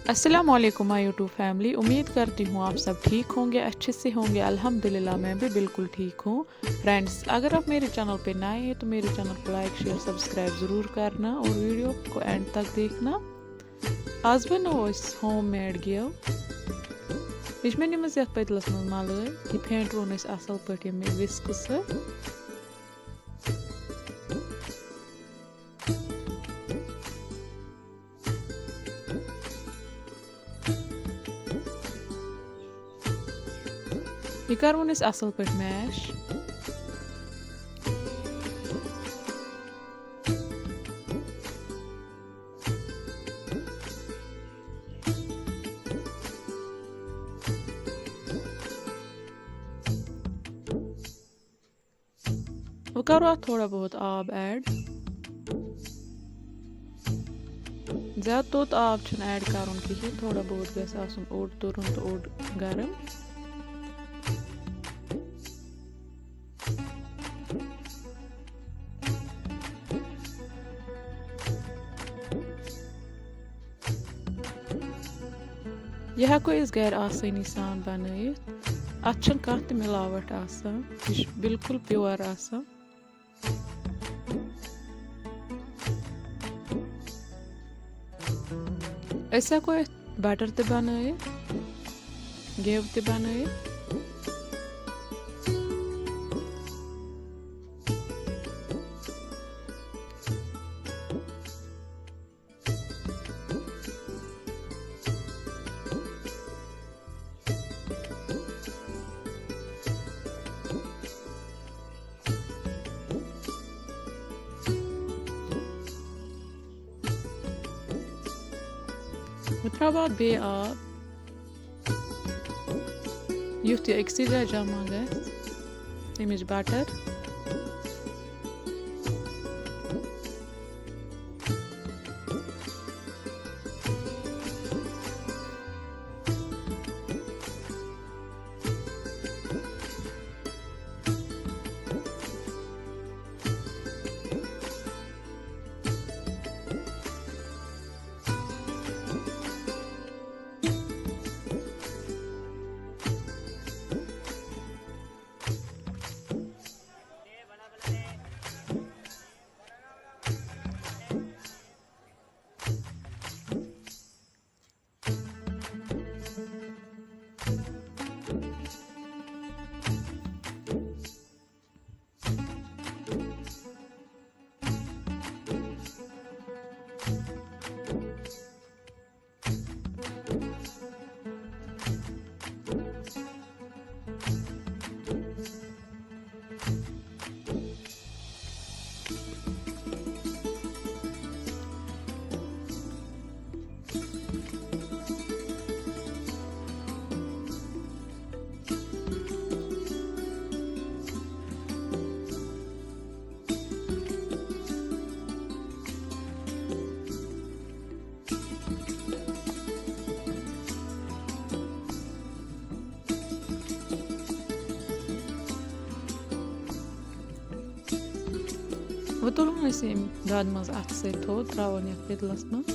अस्सलामुअलैकुम my YouTube family. उम्मीद करती हूँ आप सब ठीक होंगे, अच्छे से होंगे। अल्हम्दुलिल्लाह मैं भी बिल्कुल ठीक हूँ। फ्रेंड्स, अगर आप मेरे चैनल पे नए हैं तो मेरे चैनल को लाइक शेयर सब्सक्राइब ज़रूर करना और वीडियो को एंड तक देखना। आज बनाओ होम मेड गेव। यह निमस ये पतलस मज मलाई यह फेंटवन असल पे विस्क सत। यह करवन असल पे मैश। वो करो थोड़ा बहुत आब ऐड। ज़्यादा तोत आब ऐड कर कहें, थोड़ा बहुत गस ओड तुरन तो ओड गर्म। यह हेको घर आसानी सान बनइथ। अत कह मिलावट आसान, यह बिल्कुल प्योर आसान। हेको बटर ते बनइथ, गेव ते बनइथ। त्रा बे आब युथ यह अक्सी जाए जमा गमिच बटर। वो तुलन दाद मज अत थोद त्रावन ये पतलस मज।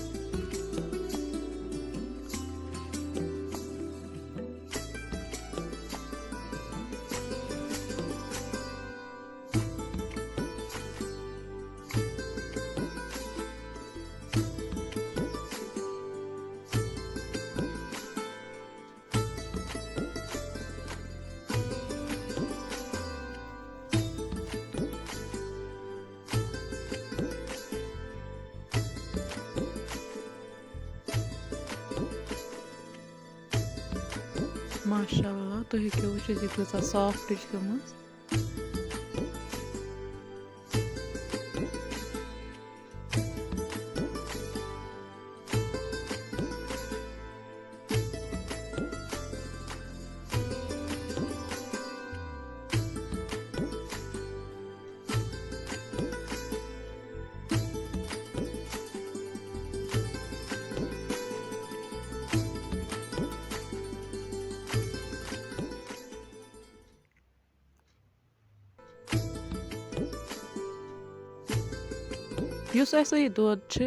माशाअल्लाह तो हेको वुचिथ यह कۭژاہ सॉफ्ट गमज। युस ऐसे ये दूध छ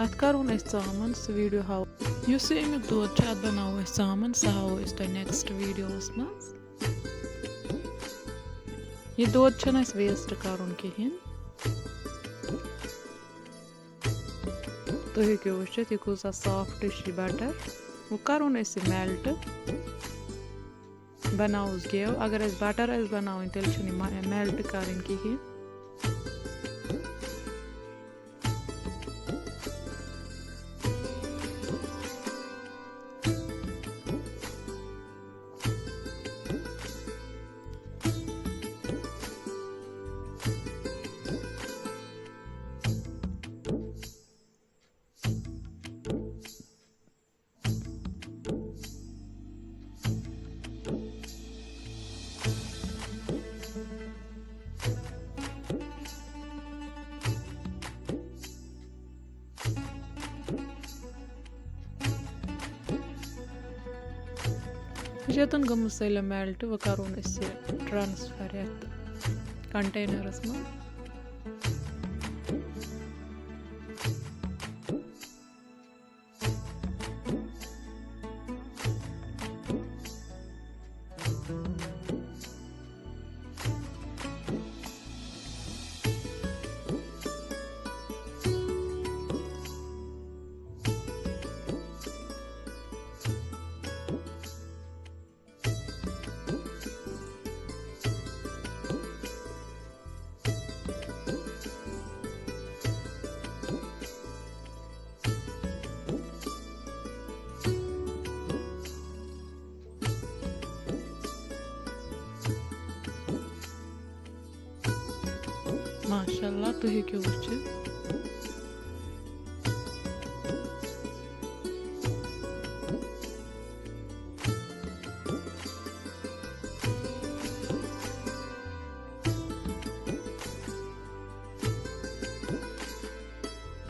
अत करूँ चामन सह वीडियो हाव युस अमुक दूध छ अत बनावो चामन सह हावो तुम नेक्स्ट वीडियोस मज। ये दूध छ वेस्ट करुन कहें तुम हेको वुचित यह कूसा सॉफ्ट बटर वो करुन मेल्ट बनावोस गेव अगर बटर बनावन तेल मेल्ट करें कहें। यतन गम सैल मेल्ट वो करोन ट्रांसफर कंटेनरस मज। माशाल्लाह तुम हेको वुचित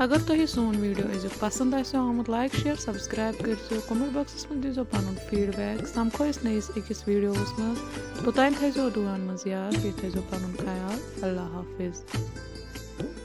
अगर तुम सोन वीडियो पसंद आमुत लाइक शेयर सब्सक्राइब कर कमेंट बॉक्स में दीजो पन फीडबैक समखो नईस अकिस वीडियोस मज तोतान थो दुआन मज याद बे थो पन ख्याल अल्लाह हाफिज।